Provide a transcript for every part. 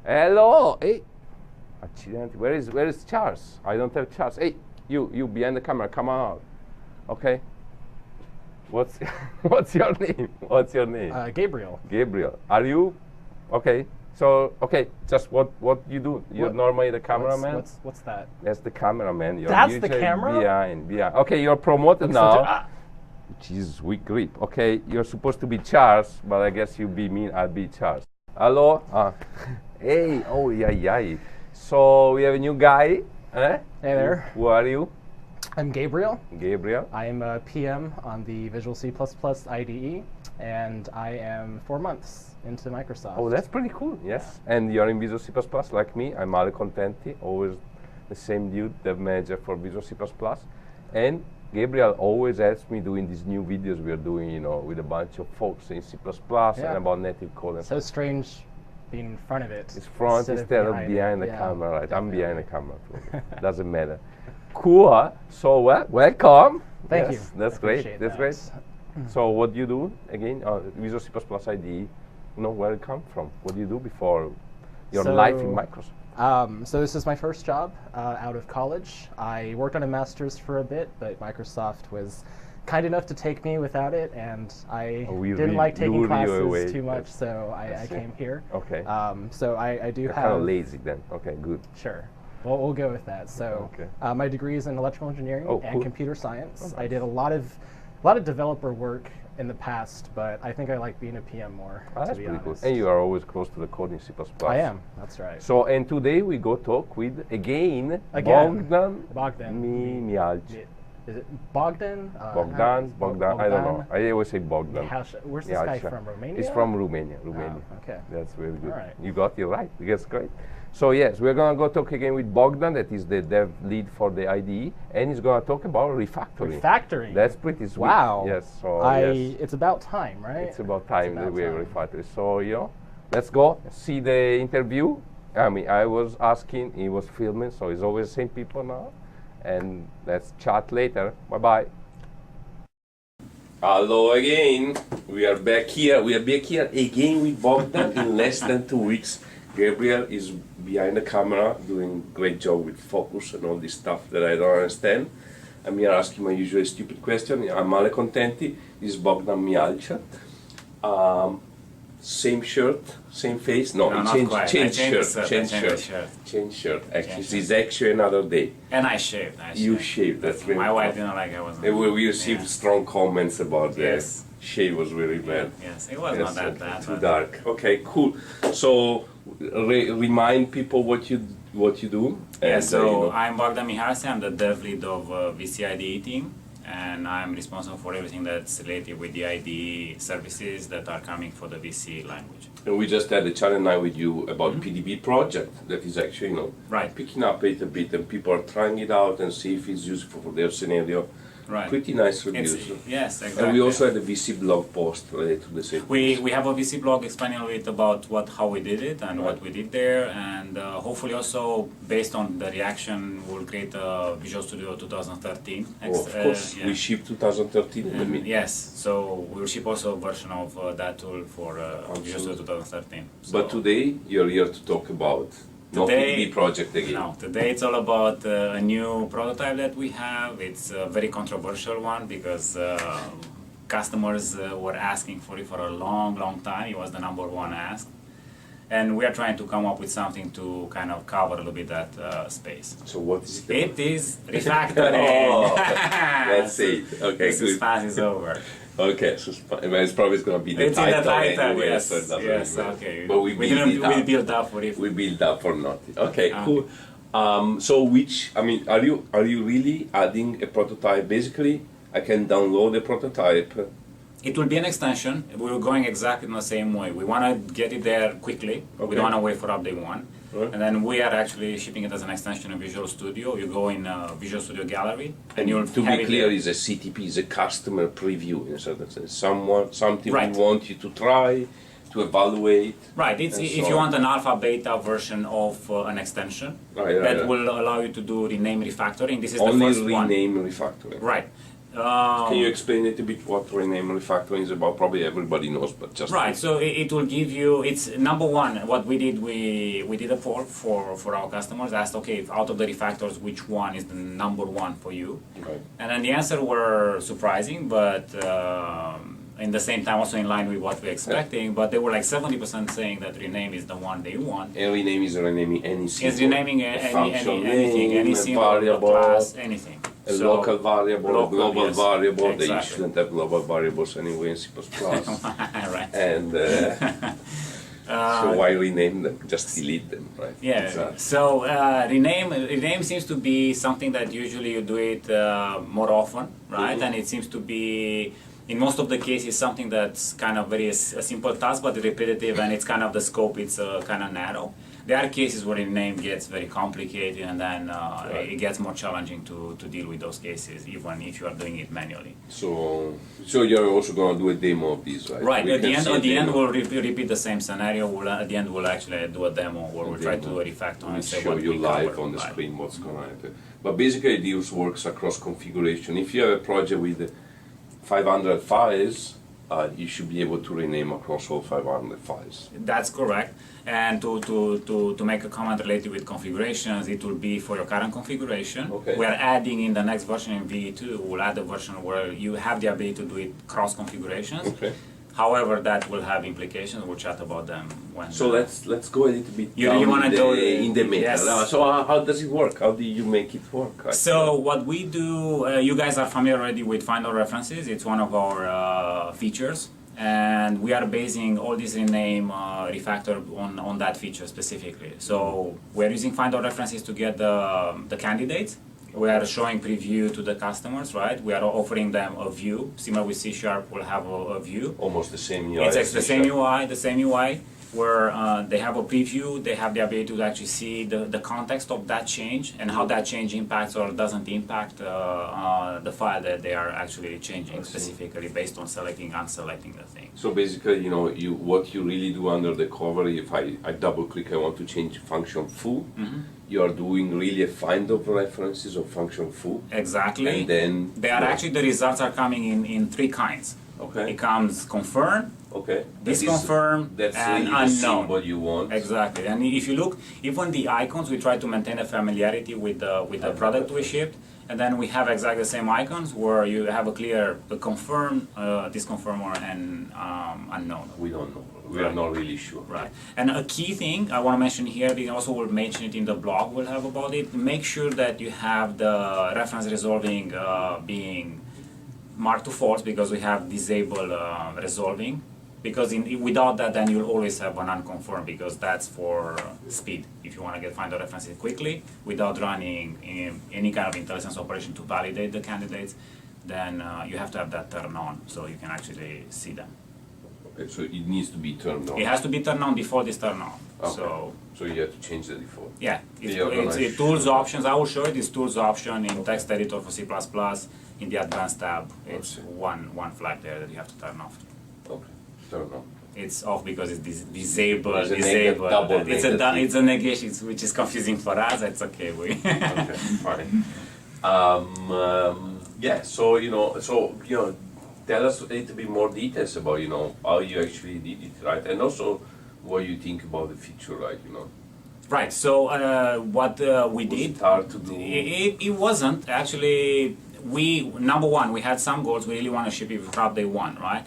Hello. Hey. Accidentally. Where is Charles? I don't have Charles. Hey, you behind the camera. Come on out. Okay. What's what's your name? What's your name? Gabriel. Gabriel. Are you? Okay. So just what you do? You're normally the cameraman. What's that? That's the cameraman. You're That's the camera. Behind. Okay, you're promoted now. Jesus, weak grip. Okay, you're supposed to be Charles, but I guess you be me. I'll be Charles. Hello. Hey. Oh yeah. So we have a new guy. Hey there. Who are you? I'm Gabriel. Gabriel. I am a PM on the Visual C++ IDE, and I am 4 months into Microsoft. Oh, that's pretty cool. Yes. And you're in Visual C++ like me. I'm Ale Contenti, always the same dude, dev manager for Visual C++. And Gabriel always helps me doing these new videos we're doing, you know, with a bunch of folks in C++ and about native code. And so strange being in front of it. It's front instead of behind the camera, right? Definitely. I'm behind the camera. Doesn't matter. Cool, huh? So, welcome. Thank you. That's great. That's great. So, what do you do again? Visual C++ IDE. You know, where it come from? What do you do before your life in Microsoft? So this is my first job out of college. I worked on a master's for a bit, but Microsoft was kind enough to take me without it, and I didn't like taking classes too much, so I came here. Okay. So I do have... kind of lazy then. Okay, good. Sure. Well, we'll go with that. So my degree is in electrical engineering and computer science. I did a lot of developer work in the past, but I think I like being a PM more, to be honest. Cool. And you are always close to the code in C++. I am, that's right. So, and today we go talk with, again. Bogdan Mihalj. Is it Bogdan? Bogdan, I don't know. I always say Bogdan. Where's this guy from, Romania? He's from Romania. Oh, okay. That's really good. All right. You got it right. That's great. So yes, we're going to go talk again with Bogdan, that is the dev lead for the IDE, and he's going to talk about refactoring. Refactoring? That's pretty sweet. Wow. Yes. So it's about time, right? It's about time that we refactor. So, you know, let's go see the interview. I mean, I was asking, he was filming, so it's always the same people now. And let's chat later. Bye-bye. Hello again. We are back here. We are back here again with Bogdan in less than 2 weeks. Gabriel is behind the camera doing a great job with focus and all this stuff that I don't understand. I'm here asking my usual stupid question. I'm Ale Contenti. This is Bogdan Mihalj. Same shirt, same face. No, change shirt. Actually, it's actually another day. And I shaved. You shaved. That's very my wife didn't like I wasn't. We received strong comments about that. Shave was really bad. Yes, it was not that bad. Too dark. Okay, cool. So remind people what you do. Yeah, so I'm Bogdan Mihalj. I'm the dev lead of VC IDE team, and I'm responsible for everything that's related with the IDE services that are coming for the VC language. And we just had a chat and I with you about PDB project that is actually, you know, picking up a little bit, and people are trying it out and see if it's useful for their scenario. Right. Pretty nice reviews. Yes, exactly. And we also had a VC blog post related to the same. We have a VC blog explaining a bit about how we did it and what we did there, and hopefully also based on the reaction we'll create a Visual Studio 2013. Of course, we ship 2013. Yes, so we'll ship also a version of that tool for Visual Studio 2013. So but today you're here to talk about no PDB project again. No, today it's all about a new prototype that we have. It's a very controversial one because customers were asking for it for a long time. It was the #1 ask. And we are trying to come up with something to kind of cover a little bit that space. So what is it? It is refactoring. That's it. Okay, this suspense is over. Okay, so it's probably going to be the title. It's in the title, anyway, yes. So Yes, okay. But we build up for it. We build up for nothing. Okay, cool. So are you really adding a prototype? Basically, I can download a prototype. It will be an extension. We're going exactly in the same way. We want to get it there quickly. Okay. We don't want to wait for update 1. Right. And then we are actually shipping it as an extension in Visual Studio. You go in Visual Studio Gallery, and you'll to be clear, is a CTP, is a customer preview in a certain sense. Something we want you to try, to evaluate. Right. It's if you want an alpha beta version of an extension that will allow you to do rename refactoring. This is only the first one. Only rename refactoring. Right. Can you explain it a bit what rename refactoring is about? Probably everybody knows, but just right. So it will give you. It's number one. What we did, we did a poll for our customers. Asked, okay, out of the refactors, which one is the number one for you? Right. And then the answer were surprising, but in the same time also in line with what we're expecting. But they were like 70% saying that rename is the one they want. And rename is renaming any symbol. It's renaming anything, any symbol, variable, class, anything. A local variable, a global yes, variable. exactly. They shouldn't have global variables anyway in C++. Right. And so why rename them? Just delete them, right? Yeah. Exactly. So rename seems to be something that usually you do it more often, right? And it seems to be in most of the cases something that's kind of a simple task, but repetitive, and it's kind of the scope. It's kind of narrow. There are cases where rename gets very complicated, and then it gets more challenging to deal with those cases, even if you are doing it manually. So you're also going to do a demo of these, right? Right. At the end, we'll repeat the same scenario. At the end, we'll actually do a demo where we'll try to do a refactor and say show what you we live covered. on the screen what's going to happen. But basically, this works across configuration. If you have a project with 500 files, you should be able to rename across all 500 files. That's correct. And to make a comment related with configurations, it will be for your current configuration. Okay. We are adding in the next version in VE2, we'll add a version where you have the ability to do it cross configurations. Okay. However, that will have implications. We'll chat about them when. So let's go a little bit You really wanna go in the meta. yes. So how does it work? How do you make it work? So what we do, you guys are familiar already with find all references. It's one of our features, and we are basing all this rename refactor on that feature specifically. So we're using find all references to get the candidates. We are showing preview to the customers, right? We are offering them a view. Similar with C# will have a view. Almost the same UI. It's the same UI, where they have a preview. They have the ability to actually see the context of that change and how that change impacts or doesn't impact the file that they are actually changing specifically based on selecting, unselecting the thing. So basically, what you really do under the cover, if I double click, I want to change function foo. You are doing really a find of references of function foo. Exactly. And then they are actually, the results are coming in three kinds. Okay. It comes confirm, okay. disconfirm, That's and really unknown. what you want. Exactly. And if you look, even the icons, we try to maintain a familiarity with the product we shipped. And then we have exactly the same icons where you have a clear confirm, disconfirm, and unknown. We don't know. We are not really sure. Right. And a key thing I want to mention here, we also will mention it in the blog we'll have about it, make sure that you have the reference resolving being marked to false, because we have disabled resolving. Because without that, then you'll always have an unconfirmed, because that's for speed. If you want to find the references quickly without running any kind of intelligence operation to validate the candidates, then you have to have that turned on so you can actually see them. Okay, so it needs to be turned on. It has to be turned on, default is turned on. Okay. So you have to change the default. yeah, it's a tools options. I will show you this tools option in text editor for C++. In the advanced tab, it's one flag there that you have to turn off. Okay, turn on. It's off because it's disabled. It's a double It's a negation, which is confusing for us. It's okay. Okay, fine. Yeah. So tell us a little bit more details about how you actually did it, right? And also what you think about the feature, right? Right. So what we did. Was it hard to do? It wasn't actually. Number one, we had some goals. We really want to ship it before day one, right?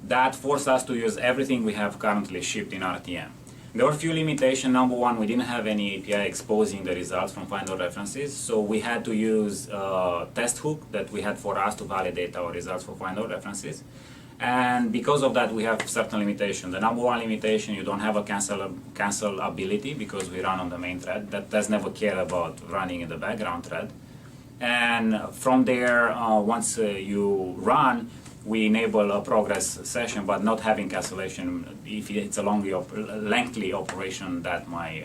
That forced us to use everything we have currently shipped in RTM. There were a few limitations. Number one, we didn't have any API exposing the results from find all references, so we had to use a test hook that we had for us to validate our results for find all references. And because of that, we have certain limitations. The number one limitation, you don't have a cancel ability, because we run on the main thread. That does never care about running in the background thread. And from there, once you run, we enable a progress session, but not having cancellation. If it's a lengthy operation, that might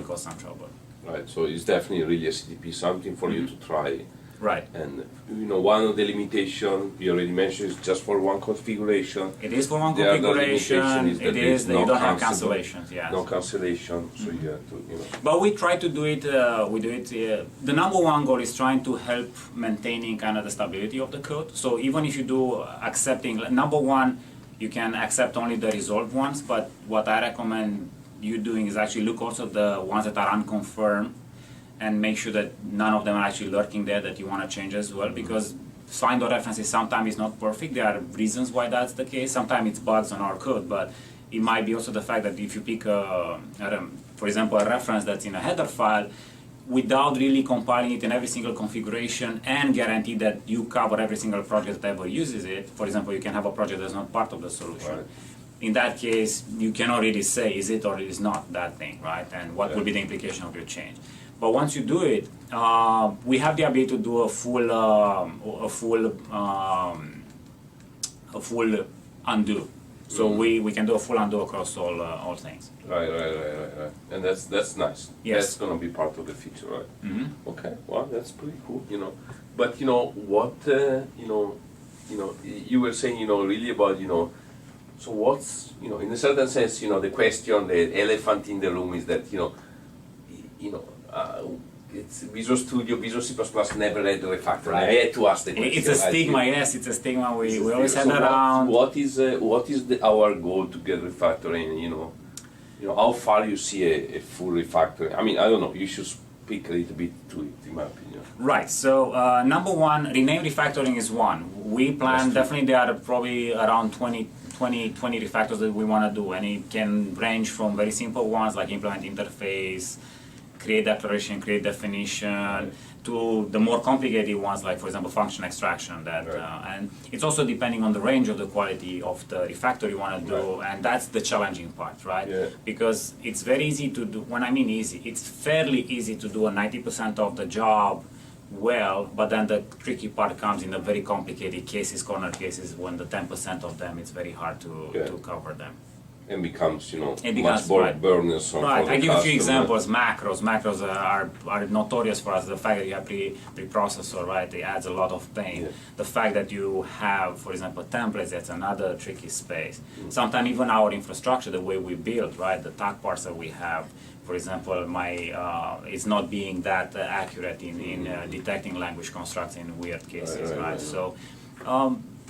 cause some trouble. Right, so it's definitely really a CTP, something for you to try Right. And one of the limitations you already mentioned is just for one configuration. It is for one The other configuration. limitation is that It there's is that you no don't have cancel- cancellations. Yeah. No cancellation, so you have to, But we try to do it. We do it. The number one goal is trying to help maintaining kind of the stability of the code. So even if you do accepting number one, you can accept only the resolved ones. But what I recommend you doing is actually look also at the ones that are unconfirmed, and make sure that none of them are actually lurking there that you want to change as well. Because find references sometimes is not perfect. There are reasons why that's the case. Sometimes it's bugs on our code, but it might be also the fact that if you pick, for example, a reference that's in a header file, without really compiling it in every single configuration and guarantee that you cover every single project that ever uses it. For example, you can have a project that's not part of the solution. Right. In that case, you cannot really say is it or is not that thing, right? And what will be the implication of your change. But once you do it, we have the ability to do a full undo. So we can do a full undo across all things. Right. And that's nice. Yes. That's gonna be part of the feature, right? Mm-hmm. Okay, well, that's pretty cool, But what, you were saying, really about, so what's, in a certain sense, the question, the elephant in the room is that, it's Visual Studio, Visual C++ never had refactoring. Right. I had to ask the question. It's a stigma, yes, it's a stigma. We always had around. What is our goal to get refactoring? How far you see a full refactoring? I mean, I don't know. You should speak a little bit to it, in my opinion. Right. So number one, rename refactoring is one. We plan definitely there are probably around 20 refactors that we want to do, and it can range from very simple ones like implement interface, create declaration, create definition, to the more complicated ones like, for example, function extraction. And it's also depending on the range of the quality of the refactor you want to do, and that's the challenging part, right? Yeah. Because it's very easy to do. When I mean easy, it's fairly easy to do a 90% of the job well, but then the tricky part comes in the very complicated cases, corner cases, when the 10% of them, it's very hard to cover them. And becomes, becomes, much more burdensome. Right, For I the give a few customer. examples. Macros are notorious for us. The fact that you have preprocessor, right, it adds a lot of pain. Yeah. The fact that you have, for example, templates, that's another tricky space. Sometimes even our infrastructure, the way we build, right, the tag parser we have, for example, it's not being that accurate in detecting language constructs in weird cases, right? So.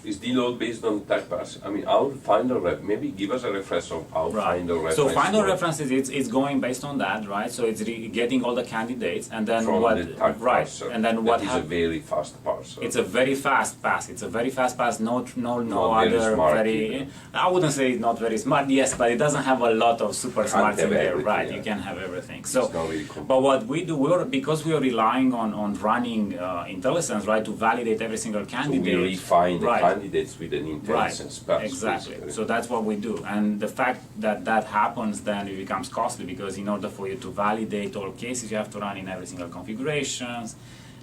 Is deload based on tag parser? I mean, how find a ref? Maybe give us a reference of how find a reference. So find a works. references, it's going based on that, right? So it's getting all the candidates, and then From what? the tag parser. And then what That is a very fast parser. It's a very fast pass. It's a very fast pass. No Not very other smart very. either. I wouldn't say it's not very smart. Yes, but it doesn't have a lot of super smarts in have there, everything, right? yeah. You can have everything. So, It's not really complex. but what we do, because we are relying on running IntelliSense, right, to validate every single So candidate. we refine the right. candidates with an IntelliSense pass. Exactly. basically. So that's what we do, and the fact that that happens, then it becomes costly, because in order for you to validate all cases, you have to run in every single configurations,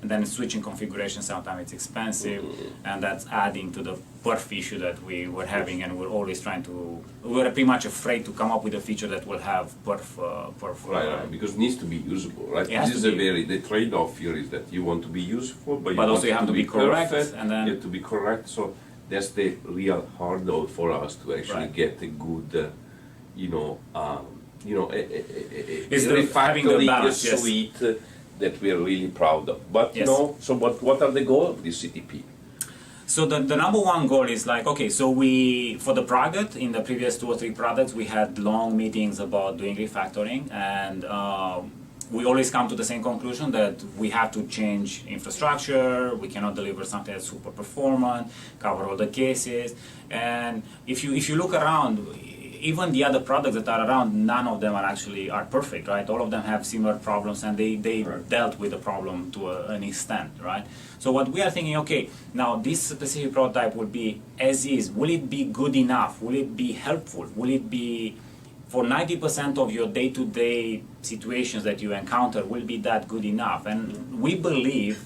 and then switching configurations sometimes it's expensive, and that's adding to the perf issue that we were having, and we're always trying to. We're pretty much afraid to come up with a feature that will have perf. Right, because it needs to be usable, right? It has This to is be. the trade-off here is that you want to be useful, but you But want also you have it to be correct, perfect, and then- you have to be correct. So that's the real hurdle for us to actually Right. get a good, It's having the refactoring balance, yes. suite that we're really proud of. But Yes. so what are the goals of DCTP? So the number one goal is like, okay, so for the product, in the previous 2 or 3 products, we had long meetings about doing refactoring, and we always come to the same conclusion that we have to change infrastructure, we cannot deliver something that's super performant, cover all the cases, and if you look around, even the other products that are around, none of them are perfect, right? All of them have similar problems, and they Right. dealt with the problem to an extent, right? So what we are thinking, okay, now this specific prototype will be as is. Will it be good enough? Will it be helpful? Will it be for 90% of your day-to-day situations that you encounter, will be that good enough? And we believe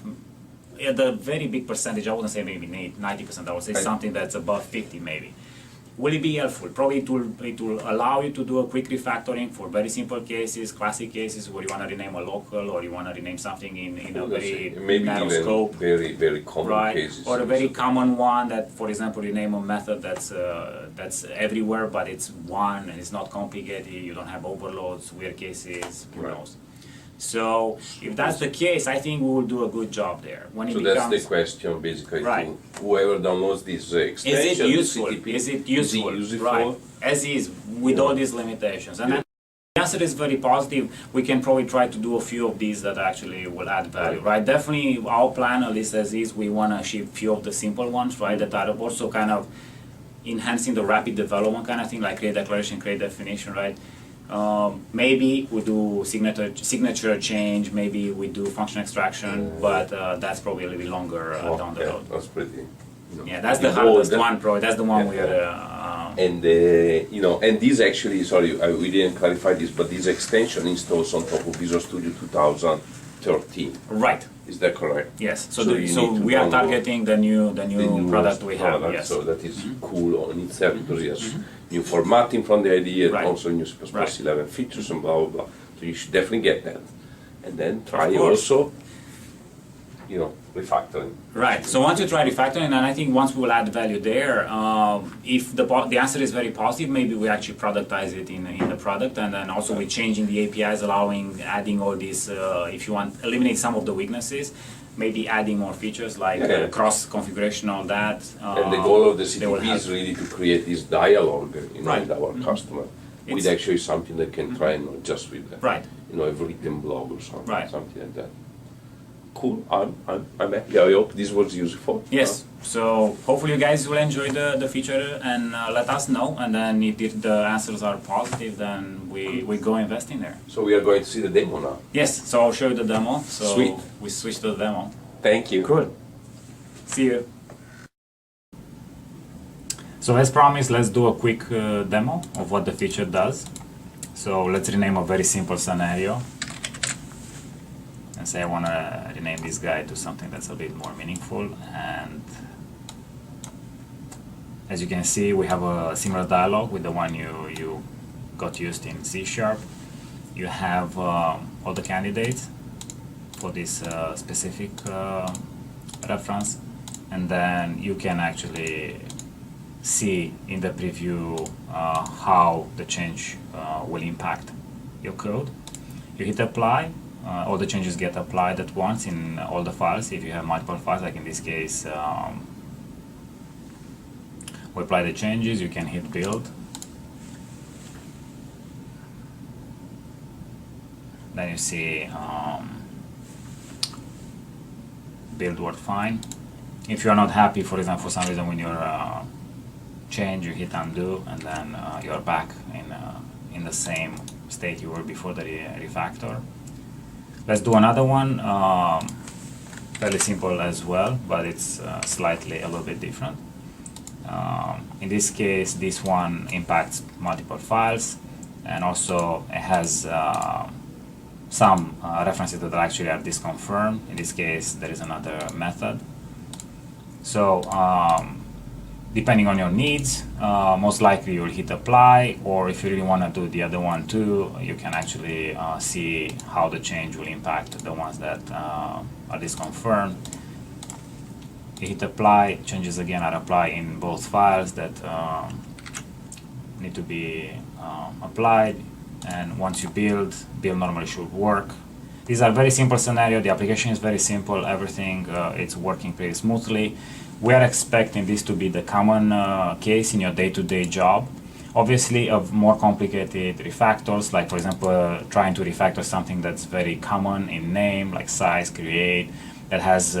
at a very big percentage, I wouldn't say maybe 90%, I would say Right. something that's above 50 maybe. Will it be helpful? Probably it will allow you to do a quick refactoring for very simple cases, classic cases where you want to rename a local or you want to rename something in a very maybe narrow even scope. very common Right, cases. or a very common one that, for example, you name a method that's everywhere, but it's one and it's not complicated. You don't have overloads, weird cases, who knows. So if that's the case, I think we will do a good job there. When it So becomes, that's the question, basically, Right. to whoever downloads this extension. is it useful? DCTP, Is it useful? useful? Right, as is with all these limitations. And the answer is very positive. We can probably try to do a few of these that actually will add value, right? Definitely our plan, at least as is, we want to ship few of the simple ones, right, that are also kind of enhancing the rapid development kind of thing, like create declaration, create definition, right? Maybe we do signature change, maybe we do function extraction, but that's probably a little bit longer down the road. That's pretty. Yeah, that's the hardest one, probably. That's the one we are. And and this actually, sorry, we didn't clarify this, but this extension installs on top of Visual Studio 2013. Right. Is that correct? Yes. So, So you so need to we are download targeting the new product we have. Product, Yes. so that is cool on itself because it has new formatting from the IDE and Right. also new C++ Right. 11 features and blah blah blah. So you should definitely get that, and then try Of course. also, refactoring. Right. So once you try refactoring, and I think once we will add value there, if the answer is very positive, maybe we actually productize it in the product, and then also we're changing the APIs, adding all these. If you want, eliminate some of the weaknesses, maybe adding more features like cross configuration, all that. And the goal of the they will CTP is help. really to create this dialogue, Right. with our customer, with It's- actually something that can try and not just with Right. a written blog or something, Right. something like that. Cool. I'm happy. I hope this was useful. Yes. So hopefully you guys will enjoy the feature and let us know. And then if the answers are positive, then we go invest in there. So we are going to see the demo now. Yes. So I'll show you the demo. So Sweet. we switch to the demo. Thank you. Cool. See you. So as promised, let's do a quick demo of what the feature does. So let's rename a very simple scenario. And say I want to rename this guy to something that's a bit more meaningful. And as you can see, we have a similar dialogue with the one you got used in C#. You have all the candidates for this specific reference, and then you can actually see in the preview how the change will impact your code. You hit apply. All the changes get applied at once in all the files. If you have multiple files, like in this case, we apply the changes. You can hit build. Then you see build worked fine. If you are not happy, for example, for some reason when your change, you hit undo, and then you are back in the same state you were before the refactor. Let's do another one, fairly simple as well, but it's slightly a little bit different. In this case, this one impacts multiple files, and also it has some references that actually are disconfirmed. In this case, there is another method. So depending on your needs, most likely you'll hit apply, or if you really want to do the other one too, you can actually see how the change will impact the ones that are disconfirmed. You hit apply, changes again are applied in both files that need to be applied, and once you build normally should work. These are very simple scenario, the application is very simple, everything it's working pretty smoothly. We are expecting this to be the common case in your day-to-day job. Obviously, of more complicated refactors, like for example, trying to refactor something that's very common in name, like size, create, that has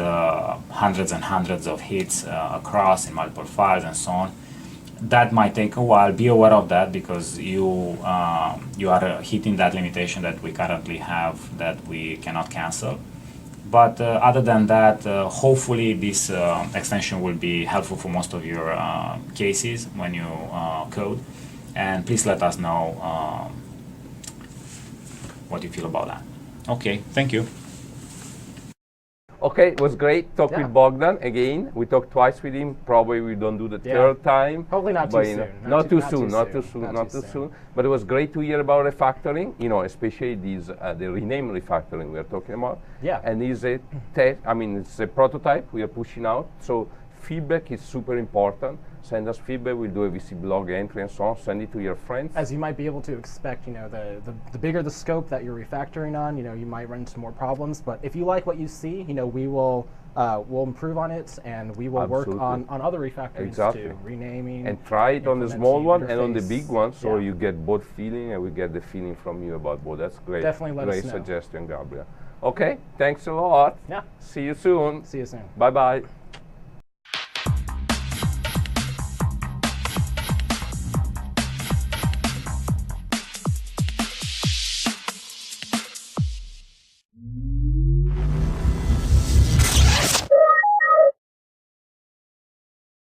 hundreds and hundreds of hits across in multiple files and so on. That might take a while. Be aware of that because you are hitting that limitation that we currently have that we cannot cancel. But other than that, hopefully this extension will be helpful for most of your cases when you code. And please let us know what you feel about that. Okay, thank you. Okay, it was great talk Yeah. with Bogdan again. We talked twice with him. Probably we don't do the third time. Hopefully not too but, soon. Not too soon. But it was great to hear about refactoring. Especially these the rename refactoring we are talking about. Yeah. And it's a it's a prototype we are pushing out. So feedback is super important. Send us feedback. We'll do a VC blog entry and so on. Send it to your friends. As you might be able to expect, the bigger the scope that you're refactoring on, you might run into more problems. But if you like what you see, we will we'll improve on it, and we will work on other refactorings too, renaming. And try it on the small one and on the big one, so Yeah. you get both feeling, and we get the feeling from you about both. That's great. Definitely let us great know. suggestion, Gabriel. Okay, thanks a lot. Yeah. See you soon. See you soon. Bye-bye.